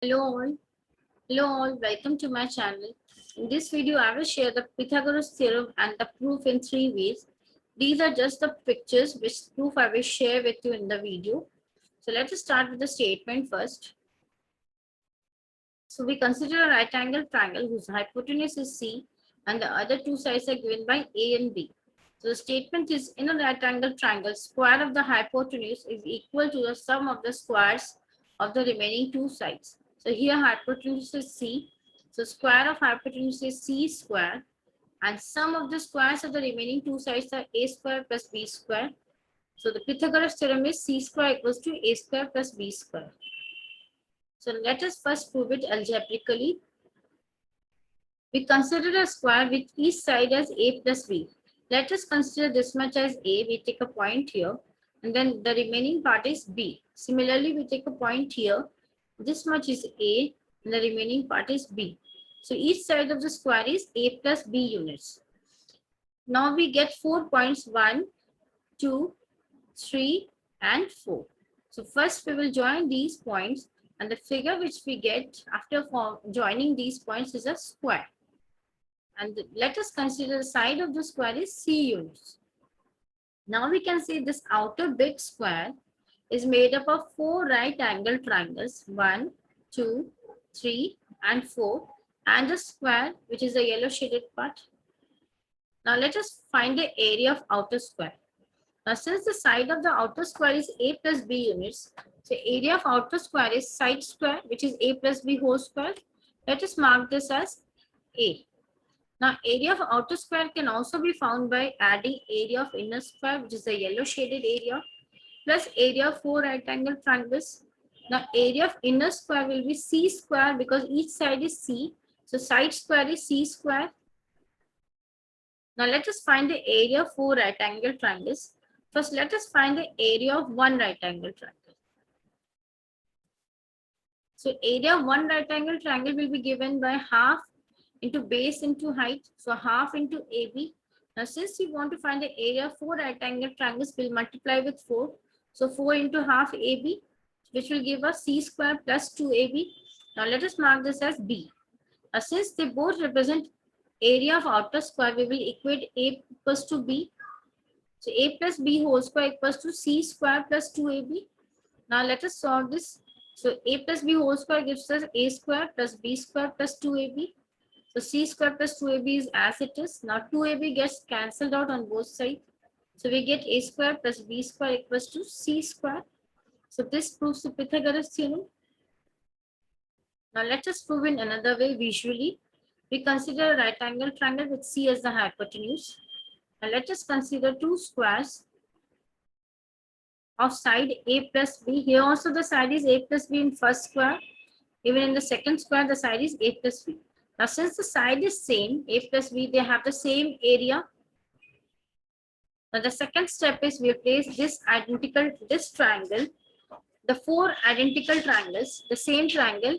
Hello all. Hello all. Welcome to my channel. In this video, I will share the Pythagoras theorem and the proof in three ways. These are just the pictures which proof I will share with you in the video. So let us start with the statement first. So we consider a right angle triangle whose hypotenuse is C and the other two sides are given by A and B. So the statement is in a right angle triangle, square of the hypotenuse is equal to the sum of the squares of the remaining two sides. So here hypotenuse is C. So square of hypotenuse is C square and sum of the squares of the remaining two sides are A square plus B square. So the Pythagoras theorem is C square equals to A square plus B square. So let us first prove it algebraically. We consider a square with each side as a plus b. Let us consider this much as a. We take a point here and then the remaining part is b. Similarly, we take a point here. This much is a and the remaining part is b. So each side of the square is a plus b units. Now we get 4 points 1, 2, 3 and 4. So first we will join these points and the figure which we get after joining these points is a square. And let us consider the side of the square is C units. Now we can see this outer big square is made up of 4 right angle triangles, 1, 2, 3 and 4 and the square which is the yellow shaded part. Now let us find the area of outer square. Now since the side of the outer square is A plus B units, so area of outer square is side square which is A plus B whole square. Let us mark this as A. Now, area of outer square can also be found by adding area of inner square, which is the yellow shaded area, plus area of 4 right angle triangles. Now, area of inner square will be C square because each side is C. So, side square is C square. Now, let us find the area of 4 right angle triangles. First, let us find the area of one right angle triangle. So, area of one right angle triangle will be given by half into base into height. So half into AB. Now since we want to find the area of 4 right angle triangles, we'll multiply with 4. So 4 into half AB, which will give us C square plus 2AB. Now let us mark this as B. Now since they both represent area of outer square, we will equate A equals to B. So A plus B whole square equals to C square plus 2AB. Now let us solve this. So A plus B whole square gives us A square plus B square plus 2AB. So C square plus 2AB is as it is. Now 2AB gets cancelled out on both sides. So we get A square plus B square equals to C square. So this proves the Pythagoras theorem. Now let us prove in another way visually. We consider a right angle triangle with C as the hypotenuse. Now let us consider two squares of side A plus B. Here also the side is A plus B in first square. Even in the second square, the side is A plus B. Now, since the side is same, A plus B, they have the same area. Now, the second step is we place this triangle, the 4 identical triangles, the same triangle.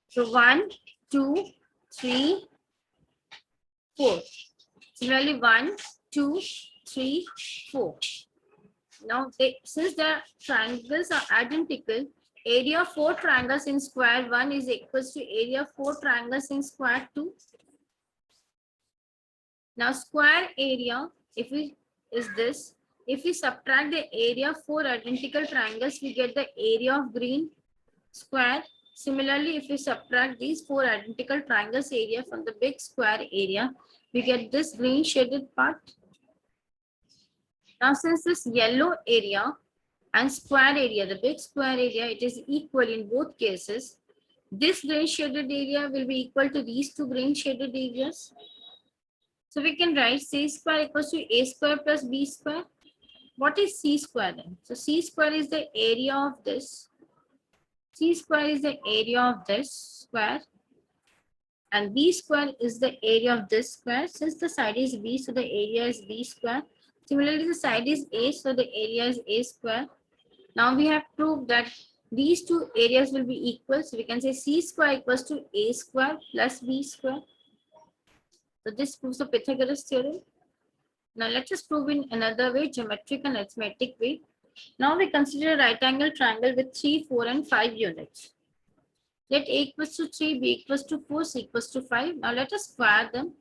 So, 1, 2, 3, 4. Similarly, 1, 2, 3, 4. Now, since the triangles are identical, area of 4 triangles in square 1 is equals to area of 4 triangles in square 2. Now square area, if we subtract the area of 4 identical triangles, we get the area of green square. Similarly, if we subtract these 4 identical triangles area from the big square area, we get this green shaded part. Now since this yellow area and square area, the big square area, it is equal in both cases. This green shaded area will be equal to these two green shaded areas. So we can write C square equals to A square plus B square. What is C square then? So C square is the area of this. C square is the area of this square. And B square is the area of this square. Since the side is B, so the area is B square. Similarly, the side is A, so the area is A square. Now we have proved that these two areas will be equal. So we can say C square equals to A square plus B square. So this proves the Pythagoras theorem. Now let us prove in another way, geometric and arithmetic way. Now we consider a right angle triangle with 3, 4 and 5 units. Let a equals to 3, b equals to 4, c equals to 5. Now let us square them.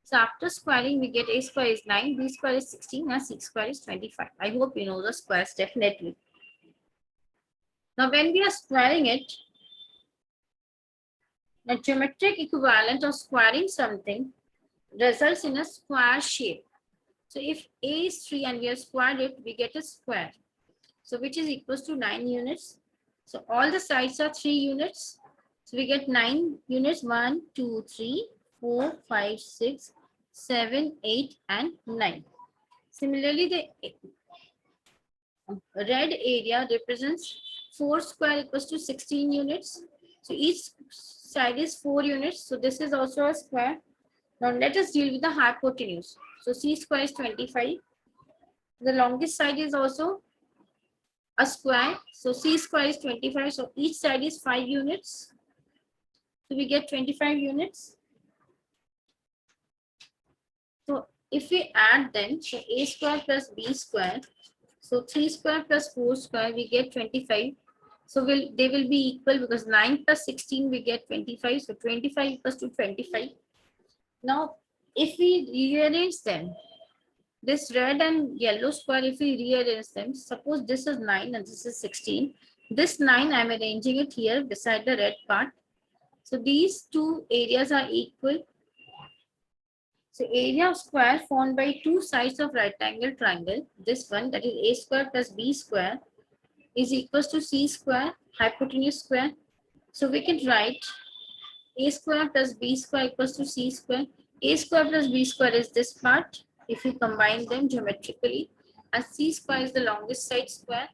So after squaring, we get a square is 9, b square is 16, and c square is 25. I hope you know the squares definitely. Now when we are squaring it, the geometric equivalent of squaring something results in a square shape. So if a is 3 and we have squared it, we get a square. So which is equals to 9 units. So all the sides are 3 units. So we get 9 units, 1, 2, 3, 4, 5, 6, 7, 8, and 9. Similarly, the red area represents 4 square equals to 16 units. So each side is 4 units. So this is also a square. Now let us deal with the hypotenuse. So c square is 25. The longest side is also a square. So c square is 25. So each side is 5 units. So we get 25 units. So if we add them, so a square plus b square, so 3 square plus 4 square, we get 25. So they will be equal because 9 plus 16, we get 25. So 25 equals to 25. Now, if we rearrange them, this red and yellow square, if we rearrange them, suppose this is 9 and this is 16. This 9, I'm arranging it here beside the red part. So these two areas are equal. So area of square formed by two sides of rectangle triangle, this one, that is a square plus b square, is equals to c square hypotenuse square. So we can write a square plus b square equals to c square. A square plus b square is this part if you combine them geometrically, and c square is the longest side square.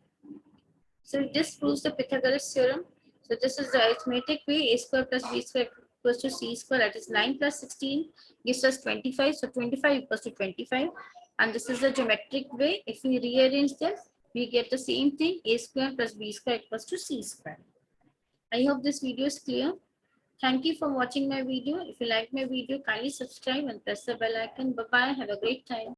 So this proves the Pythagoras theorem. So this is the arithmetic way. A square plus b square equals to c square, that is 9 plus 16 gives us 25. So 25 equals to 25. And this is the geometric way. If we rearrange them, we get the same thing. A square plus b square equals to c square. I hope this video is clear. Thank you for watching my video. If you like my video, kindly subscribe and press the bell icon. Bye-bye. Have a great time.